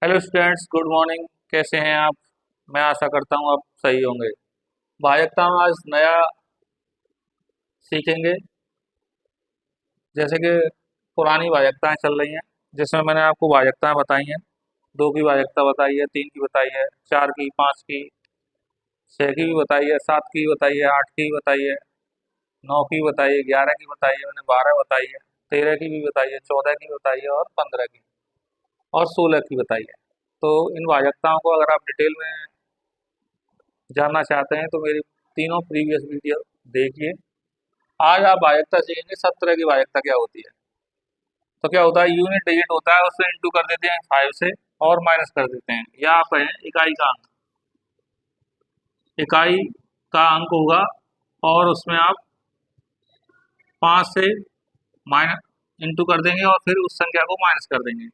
Hello students, good morning. कैसे हैं आप? मैं आशा करता हूँ आप सही होंगे। भाजकता में आज नया सीखेंगे। जैसे कि पुरानी भाजकताएं चल रही हैं, जिसमें मैंने आपको भाजकताएं बताई हैं। दो की भाजकता बताई है, तीन की बताई है, चार की, पाँच की, छः की भी बताई है, सात की बताई है, आठ की बताई है, नौ की बताई है, 11 की बताई है, मैंने 12 बताई है, 13 की भी बताई है, 14 की बताई है और 15 की और 16 की बताई है। तो इन भाजकताओं को अगर आप डिटेल में जानना चाहते हैं तो मेरी तीनों प्रीवियस वीडियो देखिए। आज आप भाजकता सीखेंगे 17 की भाजकता क्या होती है। तो क्या होता है, यूनिट डिजिट होता है, उससे इंटू कर देते हैं 5 से और माइनस कर देते हैं, या आप है इकाई का अंक। इकाई का अंक होगा और उसमें आप 5 से माइनस इंटू कर देंगे और फिर उस संख्या को माइनस कर देंगे।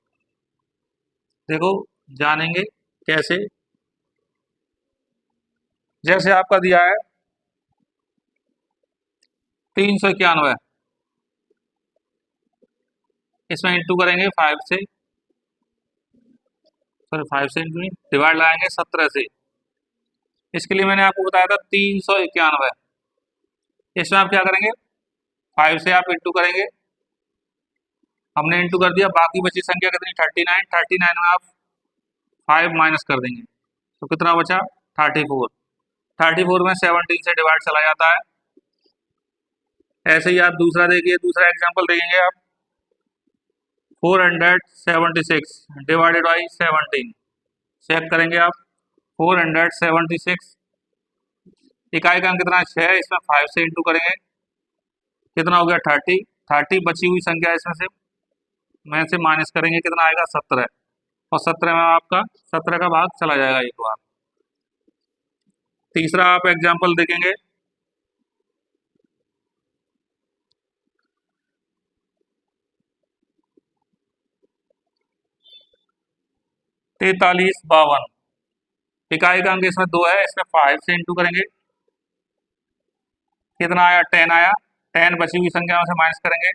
देखो, जानेंगे कैसे। जैसे आपका दिया है 391, इसमें इंटू करेंगे 5 से, सॉरी 5 से इंटू नहीं, डिवाइड लगाएंगे 17 से। इसके लिए मैंने आपको बताया था 391। इसमें आप क्या करेंगे, 5 से आप इंटू करेंगे, हमने इंटू कर दिया, बाकी बची संख्या कितनी, 39। 39 में आप 5 माइनस कर देंगे तो कितना बचा, 34। 34 में 17 से डिवाइड चला जाता है। ऐसे ही आप दूसरा देखिए, दूसरा एग्जाम्पल देखेंगे आप 476 डिवाइडेड बाई 17। चेक करेंगे आप 476, इकाई का अंक कितना है 6, इसमें 5 से इंटू करेंगे, कितना हो गया 30। 30 बची हुई संख्या इसमें से माइनस करेंगे, कितना आएगा 17। और 17 में आपका 17 का भाग चला जाएगा एक बार। तीसरा आप एग्जाम्पल देखेंगे 4352, इकाई का अंक इसमें 2 है, इसमें 5 से इंटू करेंगे, कितना आया 10 आया। 10 बची हुई संख्याओं से माइनस करेंगे,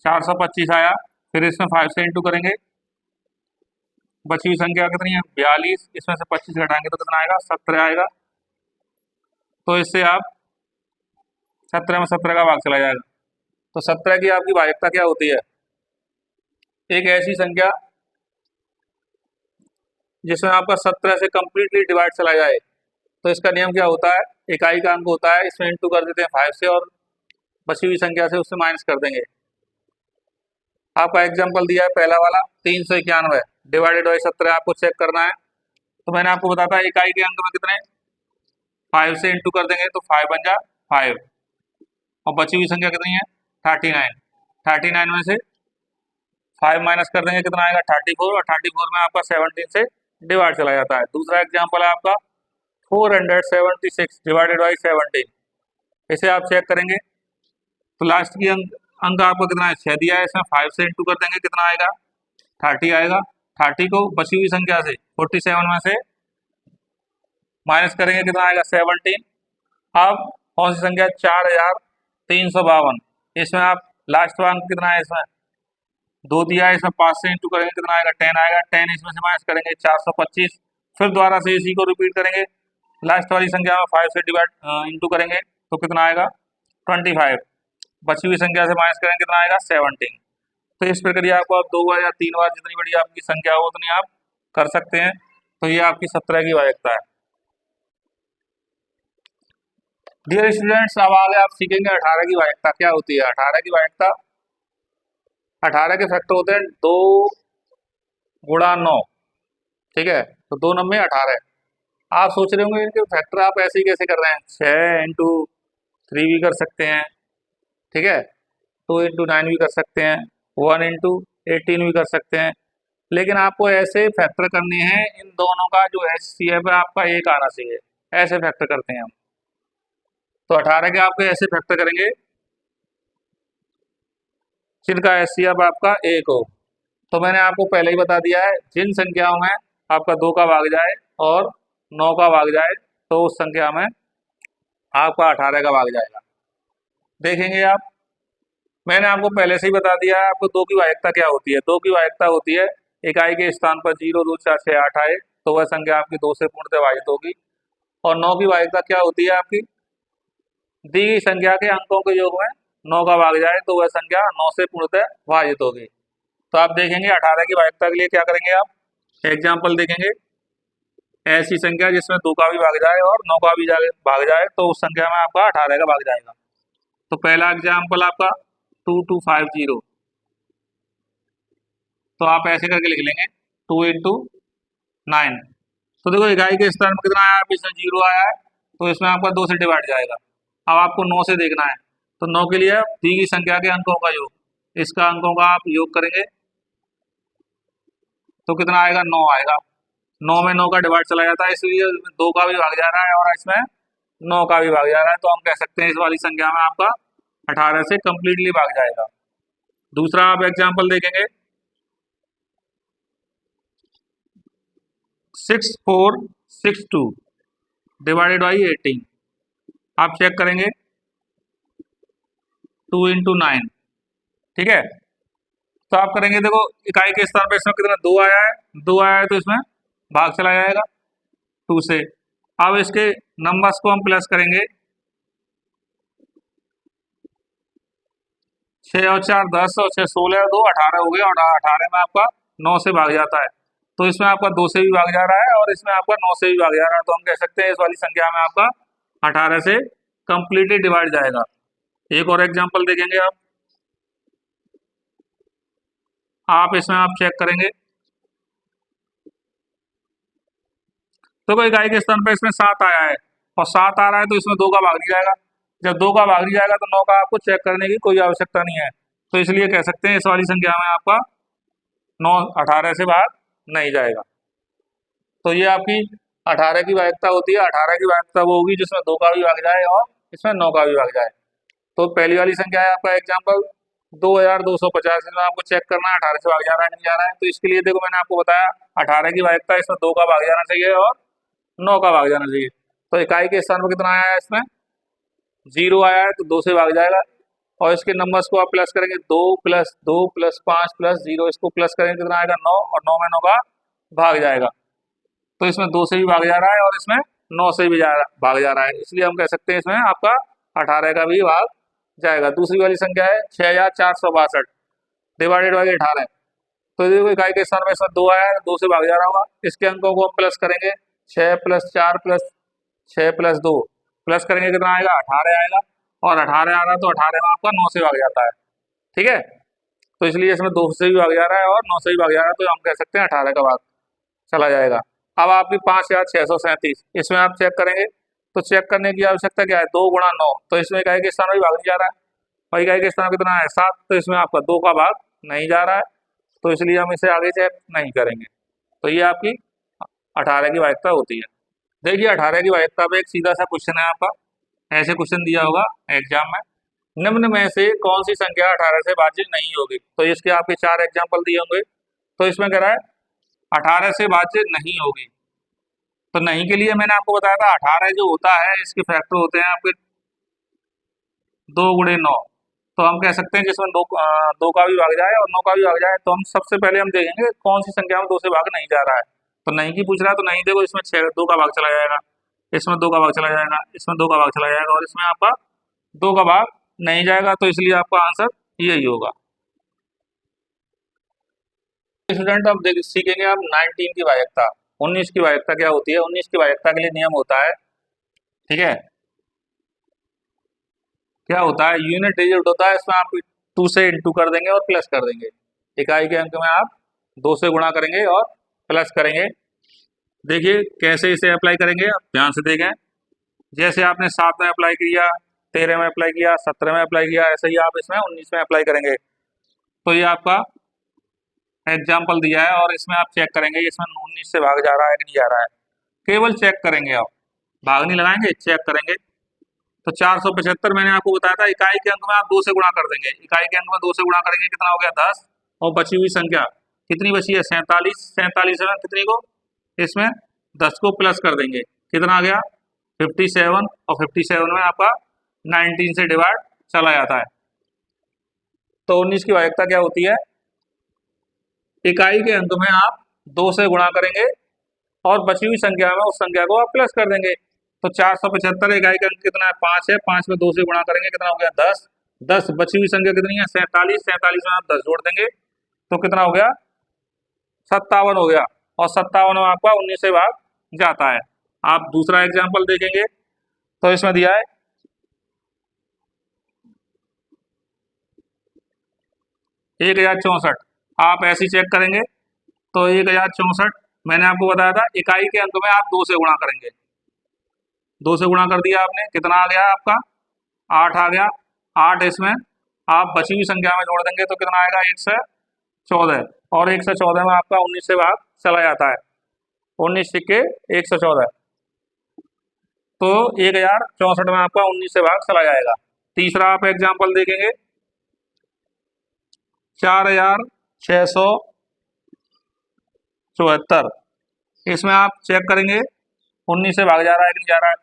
425 आया। फिर इसमें 5 से इंटू करेंगे, बची हुई संख्या कितनी है 42, इसमें से 25 घटाएंगे तो कितना आएगा 17 आएगा। तो इससे आप 17 में 17 का भाग चला जाएगा। तो 17 की आपकी भाजकता क्या होती है, एक ऐसी संख्या जिसमें आपका 17 से कंप्लीटली डिवाइड चला जाए। तो इसका नियम क्या होता है, इकाई का अंक होता है, इसमें इंटू कर देते हैं 5 से और बची हुई संख्या से उससे माइनस कर देंगे। आपका एग्जाम्पल दिया है पहला वाला 391 डिवाइडेड बाई 17, आपको चेक करना है। तो मैंने आपको बताया था इकाई के अंक में कितने 5 से इंटू कर देंगे तो 5 बन जा 5, और बची हुई संख्या कितनी है 39। 39 में से 5 माइनस कर देंगे, कितना आएगा 34, और 34 में आपका 17 से डिवाइड चला जाता है। दूसरा एग्जाम्पल है आपका 476 डिवाइडेड बाई 17, इसे आप चेक करेंगे तो लास्ट की अंक आपको कितना है 6 दिया है, इसमें 5 से इंटू कर देंगे, कितना आएगा 30 आएगा। 30 को बची हुई संख्या से 47 में से माइनस करेंगे, कितना आएगा 17। अब कौन सी संख्या 4352, इसमें आप लास्ट अंक कितना है, इसमें 2 दिया है, इसमें 5 से इंटू करेंगे, कितना आएगा 10 आएगा। 10 इसमें से माइनस करेंगे 425, फिर दोबारा से इसी को रिपीट करेंगे, लास्ट वाली संख्या में 5 से डिवाइड इंटू करेंगे तो कितना आएगा 25, बची हुई संख्या से माइनस करेंगे, कितना आएगा 17। तो इस प्रक्रिया को आप 2 बार या 3 बार, जितनी बड़ी आपकी संख्या हो उतनी आप कर सकते हैं। तो ये आपकी 17 की भाजकता है। डियर स्टूडेंट्स, अब आगे आप सीखेंगे 18 की भाजकता क्या होती है। 18 की भाजकता, 18 के फैक्टर होते हैं 2 गुणा 9, ठीक है। तो 2 9 में 18। आप सोच रहे होंगे इनके फैक्टर आप ऐसे ही कैसे कर रहे हैं, 6 इंटू 3 भी कर सकते हैं, ठीक है, 2 इंटू 9 भी कर सकते हैं, 1 इंटू 18 भी कर सकते हैं। लेकिन आपको ऐसे फैक्टर करने हैं, इन दोनों का जो HCF है आपका एक आना चाहिए, ऐसे फैक्टर करते हैं हम। तो 18 के आपके ऐसे फैक्टर करेंगे जिनका HCF आपका एक हो। तो मैंने आपको पहले ही बता दिया है, जिन संख्याओं में आपका 2 का भाग जाए और 9 का भाग जाए तो उस संख्या में आपका 18 का भाग जाएगा। देखेंगे आप, मैंने आपको पहले से ही बता दिया है आपको 2 की भाजकता क्या होती है। 2 की भाजकता होती है इकाई के स्थान पर 0 2 4 6 8 आए तो वह संख्या आपकी 2 से पूर्णतः भाजित होगी। और 9 की भाज्यता क्या होती है आपकी, दी गई संख्या के अंकों के योग में 9 का भाग जाए तो वह संख्या 9 से पूर्णतः भाजित होगी। तो आप देखेंगे 18 की भाज्यता के लिए क्या करेंगे, आप एग्जाम्पल देखेंगे, ऐसी संख्या जिसमें 2 का भी भाग जाए और 9 का भी भाग जाए तो उस संख्या में आपका 18 का भाग जाएगा। तो पहला एग्जाम्पल आपका 2250, तो आप ऐसे करके लिख लेंगे 2 × 9। तो देखो इकाई के स्थान में कितना आया, इसमें 0 आया है तो इसमें आपका 2 से डिवाइड जाएगा। अब आपको 9 से देखना है, तो 9 के लिए दी गई संख्या के अंकों का योग, इसका अंकों का आप योग करेंगे तो कितना आएगा, 9 आएगा। 9 में 9 का डिवाइड चला जाता है इसलिए 2 का भी भाग जा रहा है और इसमें 9 का भी भाग जा रहा है, तो हम कह सकते हैं इस वाली संख्या में आपका 18 से कंप्लीटली भाग जाएगा। दूसरा आप एग्जाम्पल देखेंगे 6462 डिवाइडेड बाई 18, आप चेक करेंगे 2 × 9, ठीक है। तो आप करेंगे, देखो इकाई के स्थान पर इसमें कितना 2 आया है, 2 आया है तो इसमें भाग चला जाएगा 2 से। अब इसके नंबर्स को हम प्लस करेंगे, 6 और 4 10 और 6 16 2 18 हो गए, और 18 में आपका 9 से भाग जाता है तो इसमें आपका 2 से भी भाग जा रहा है और इसमें आपका 9 से भी भाग जा रहा है, तो हम कह सकते हैं इस वाली संख्या में आपका 18 से कंप्लीटली डिवाइड जाएगा। एक और एग्जांपल देखेंगे आप इसमें आप चेक करेंगे, तो कोई इकाई के स्थान पर इसमें 7 आया है और 7 आ रहा है तो इसमें 2 का भाग नहीं जाएगा। जब 2 का भाग नहीं जाएगा तो 9 का आपको चेक करने की कोई आवश्यकता नहीं है, तो इसलिए कह सकते हैं इस वाली संख्या में आपका 9 18 से भाग नहीं जाएगा। तो ये आपकी 18 की भाज्यता होती है। 18 की भाज्यता वो होगी जिसमें 2 का भी भाग जाए और इसमें 9 का भी भाग जाए। तो पहली वाली संख्या है आपका एग्जाम्पल 2250, इसमें आपको चेक करना है 18 से भाग जा रहा है नहीं जा रहा है। तो इसके लिए देखो मैंने आपको बताया 18 की भाज्यता, इसमें 2 का भाग जाना चाहिए और 9 का भाग जाना चाहिए। तो इकाई के स्थान पर कितना आया है, इसमें 0 आया है तो 2 से भाग जाएगा और इसके नंबर्स को आप प्लस करेंगे 2 + 2 + 5 + 0, इसको प्लस करेंगे कितना आएगा 9, और 9 में 9 का भाग जाएगा तो इसमें 2 से भी भाग जा रहा है और इसमें 9 से भी भाग जा रहा है, इसलिए हम कह सकते हैं इसमें आपका 18 का भी भाग जाएगा। दूसरी वाली संख्या है 6462 डिवाइडेड बाई 18, तो देखो इकाई के स्थान में इसमें 2 आया है, 2 से भाग जा रहा होगा, इसके अंकों को हम प्लस करेंगे 6 + 4 + 6 + 2, प्लस करेंगे कितना आएगा 18 आएगा, और 18 आ रहा है तो 18 में आपका 9 से भाग जाता है, ठीक है। तो इसलिए इसमें 2 से भी भाग जा रहा है और 9 से भी भाग जा रहा है, तो हम कह सकते हैं 18 का भाग चला जाएगा। अब आपकी 5637, इसमें आप चेक करेंगे तो चेक करने की आवश्यकता क्या है, 2 × 9, तो इसमें इकाई के स्थान में भाग नहीं जा रहा है और इकाई के स्थान कितना है 7, तो इसमें आपका 2 का भाग नहीं जा रहा है, तो इसलिए हम इसे आगे चेक नहीं करेंगे। तो ये आपकी 18 की भाज्यता होती है। देखिए 18 की भाज्यता पे एक सीधा सा क्वेश्चन है आपका, ऐसे क्वेश्चन दिया होगा एग्जाम में, निम्न में से कौन सी संख्या 18 से भाज्य नहीं होगी। तो इसके आपके 4 एग्जाम्पल दिए होंगे, तो इसमें कह रहा है 18 से भाज्य नहीं होगी। तो नहीं के लिए मैंने आपको बताया था 18 जो होता है इसके फैक्टर होते हैं आपके 2 × 9, तो हम कह सकते हैं जिसमें 2 का भी भाग जाए और 9 का भी भाग जाए, तो हम सबसे पहले हम देखेंगे कौन सी संख्या में 2 से भाग नहीं जा रहा है। तो नहीं की पूछ रहा है तो नहीं, देखो इसमें 2 का भाग चला जाएगा, इसमें 2 का भाग चला जाएगा, इसमें 2 का भाग चला जाएगा और इसमें आपका 2 का भाग नहीं जाएगा, तो इसलिए आपका आंसर यही होगा। स्टूडेंट अब सीखेंगे आप 19 की भाज्यता। 19 की भाज्यता क्या होती है, 19 की भाज्यता के लिए नियम होता है, ठीक है, क्या होता है, यूनिट डिजिट होता है, इसमें आप 2 से इंटू कर देंगे और प्लस कर देंगे, इकाई के अंक में आप 2 से गुणा करेंगे और प्लस करेंगे। देखिए कैसे इसे अप्लाई करेंगे, आप ध्यान से देखें, जैसे आपने 7 में अप्लाई किया, 13 में अप्लाई किया, 17 में अप्लाई किया, ऐसे ही आप इसमें 19 में अप्लाई करेंगे। तो ये आपका एग्जाम्पल दिया है और इसमें आप चेक करेंगे इसमें 19 से भाग जा रहा है कि नहीं जा रहा है, केवल चेक करेंगे, आप भाग नहीं लगाएंगे, चेक करेंगे। तो 475 मैंने आपको बताया था, इकाई के अंक में आप 2 से गुणा कर देंगे, इकाई के अंक में 2 से गुणा करेंगे कितना हो गया 10, और बची हुई संख्या कितनी बची है 47, 47 में कितनी को, इसमें 10 को प्लस कर देंगे, कितना आ गया 57, और 57 में आपका 19 से डिवाइड चला जाता है। तो 19 की भाज्यता क्या होती है इकाई के अंक में आप 2 से गुणा करेंगे और बची हुई संख्या में उस संख्या को आप प्लस कर देंगे। तो 475 इकाई का अंक कितना है? 5 है। 5 में 2 से गुणा करेंगे, कितना हो गया? 10। 10 बची हुई संख्या कितनी है? 47। 47 में आप 10 जोड़ देंगे तो कितना हो गया? 57 हो गया। और 57 में आपका 19 से भाग जाता है। आप दूसरा एग्जाम्पल देखेंगे तो इसमें दिया है 1064। आप ऐसे ही चेक करेंगे तो 1064 मैंने आपको बताया था इकाई के अंक में आप 2 से गुणा करेंगे। 2 से गुणा कर दिया आपने, कितना आ गया आपका? 8 आ गया। 8 इसमें आप बची हुई संख्या में जोड़ देंगे तो कितना आएगा? 114। और 114 में आपका 19 से भाग चला जाता है। 19 सिक्के 114, तो 1064 में आपका 19 से भाग चला जाएगा। तीसरा आप एग्जाम्पल देखेंगे 4674। इसमें आप चेक करेंगे 19 से भाग जा रहा है कि नहीं जा रहा है।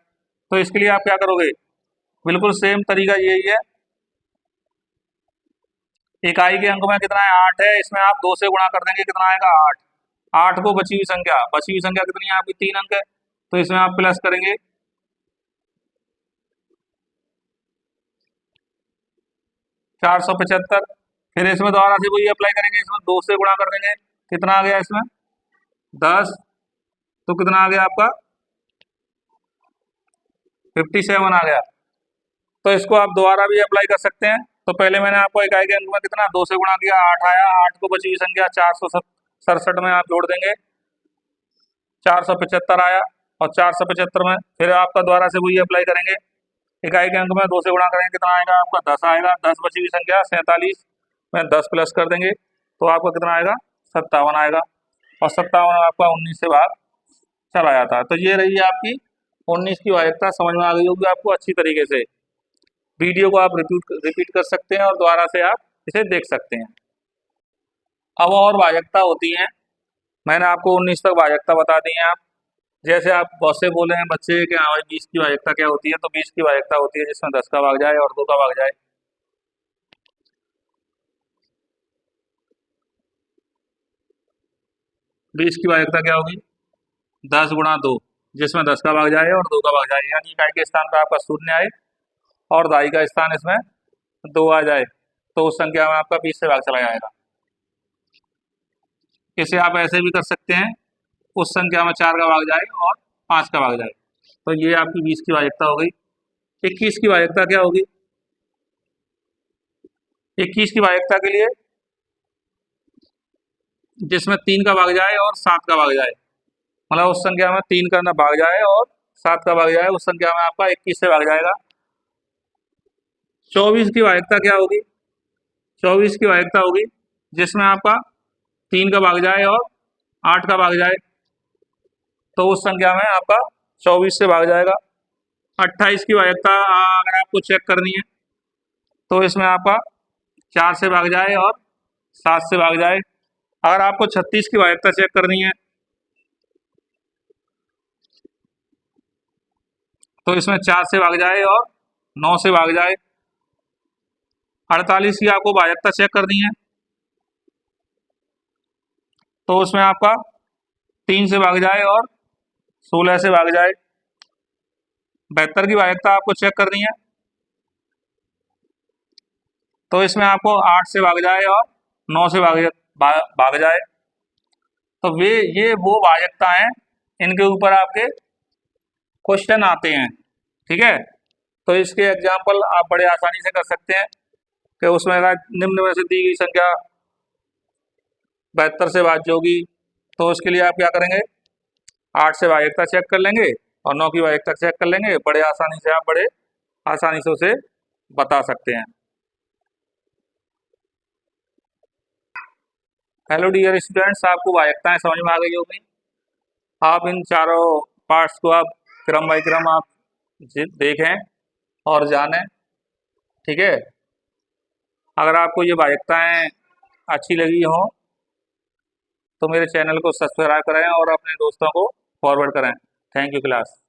तो इसके लिए आप क्या करोगे? बिल्कुल सेम तरीका यही है। इकाई के अंक में कितना है? 8 है। इसमें आप 2 से गुणा कर देंगे, कितना आएगा? 8। 8 को बची हुई संख्या कितनी है आपकी? 3 अंक है। तो इसमें आप प्लस करेंगे 475। फिर इसमें दोबारा से वही अप्लाई करेंगे, इसमें 2 से गुणा कर देंगे, कितना आ गया इसमें? 10। तो कितना आ गया आपका? 57 आ गया। तो इसको आप दोबारा भी अप्लाई कर सकते हैं। तो पहले मैंने आपको इकाई के अंक में कितना 2 से गुणा किया, 8 आया। 8 को बची हुई संख्या 467 में आप जोड़ देंगे, 475 आया। और 475 में फिर आपका दोबारा से वही अप्लाई करेंगे, इकाई के अंक में 2 से गुणा करेंगे, कितना आएगा आपका? 10 आएगा। 10 बची हुई संख्या 47 में 10 प्लस कर देंगे तो आपका कितना आएगा? 57 आएगा। और 57 में आपका 19 से भाग चला जाता है। तो ये रही आपकी 19 की वायकता। समझ में आ गई होगी आपको अच्छी तरीके से। वीडियो को आप रिपीट कर सकते हैं और दोबारा से आप इसे देख सकते हैं। अब और वायकता होती हैं, मैंने आपको 19 तक वायकता बता दी है। आप जैसे आप बहुत से बोले हैं बच्चे कि हाँ भाई 20 की वायकता क्या होती है? तो 20 की वायकता होती है जिसमें 10 का भाग जाए और 2 का भाग जाए। 20 की वायकता क्या होगी? 10 गुणा 2, जिसमें 10 का भाग जाए और 2 का भाग जाए, यानी इकाई के स्थान पर आपका 0 आए और दाई का स्थान इसमें 2 आ जाए, तो उस संख्या में आपका 20 से भाग चला जाएगा। इसे आप ऐसे भी कर सकते हैं, उस संख्या में 4 का भाग जाए और 5 का भाग जाए। तो ये आपकी 20 की वायकता हो गई। 21 की वायकता क्या होगी? 21 की वायकता के लिए जिसमें 3 का भाग जाए और 7 का भाग जाए, मतलब उस संख्या में 3 का ना भाग जाए और 7 का भाग जाए, उस संख्या में आपका 21 से भाग जाएगा। 24 की वायकता क्या होगी? 24 की वायकता होगी जिसमें आपका 3 का भाग जाए और 8 का भाग जाए, तो उस संख्या में आपका 24 से भाग जाएगा। 28 की वायकता अगर आपको चेक करनी है तो इसमें आपका 4 से भाग जाए और 7 से भाग जाए। अगर आपको 36 की वायकता चेक करनी है तो इसमें 4 से भाग जाए और 9 से भाग जाए। 48 की आपको वायकता चेक करनी है तो उसमें आपका 3 से भाग जाए और 16 से भाग जाए। 72 की वायकता आपको चेक करनी है तो इसमें आपको 8 से भाग जाए और 9 से भाग जाए। तो ये वो वायकता हैं, इनके ऊपर आपके क्वेश्चन आते हैं। ठीक है, तो इसके एग्जाम्पल आप बड़े आसानी से कर सकते हैं कि उसमें अगर निम्न में से दी गई संख्या 72 से भाज्य होगी तो उसके लिए आप क्या करेंगे? 8 से वायकता चेक कर लेंगे और 9 की वायकता चेक कर लेंगे। बड़े आसानी से उसे बता सकते हैं। हेलो डियर स्टूडेंट्स, आपको वायकताएं समझ में आ गई होगी। आप इन चारों पार्ट्स को आप क्रम बाई क्रम आप देखें और जानें। ठीक है, अगर आपको ये वायकताएं अच्छी लगी हो तो मेरे चैनल को सब्सक्राइब करें और अपने दोस्तों को फॉरवर्ड करें। Thank you class.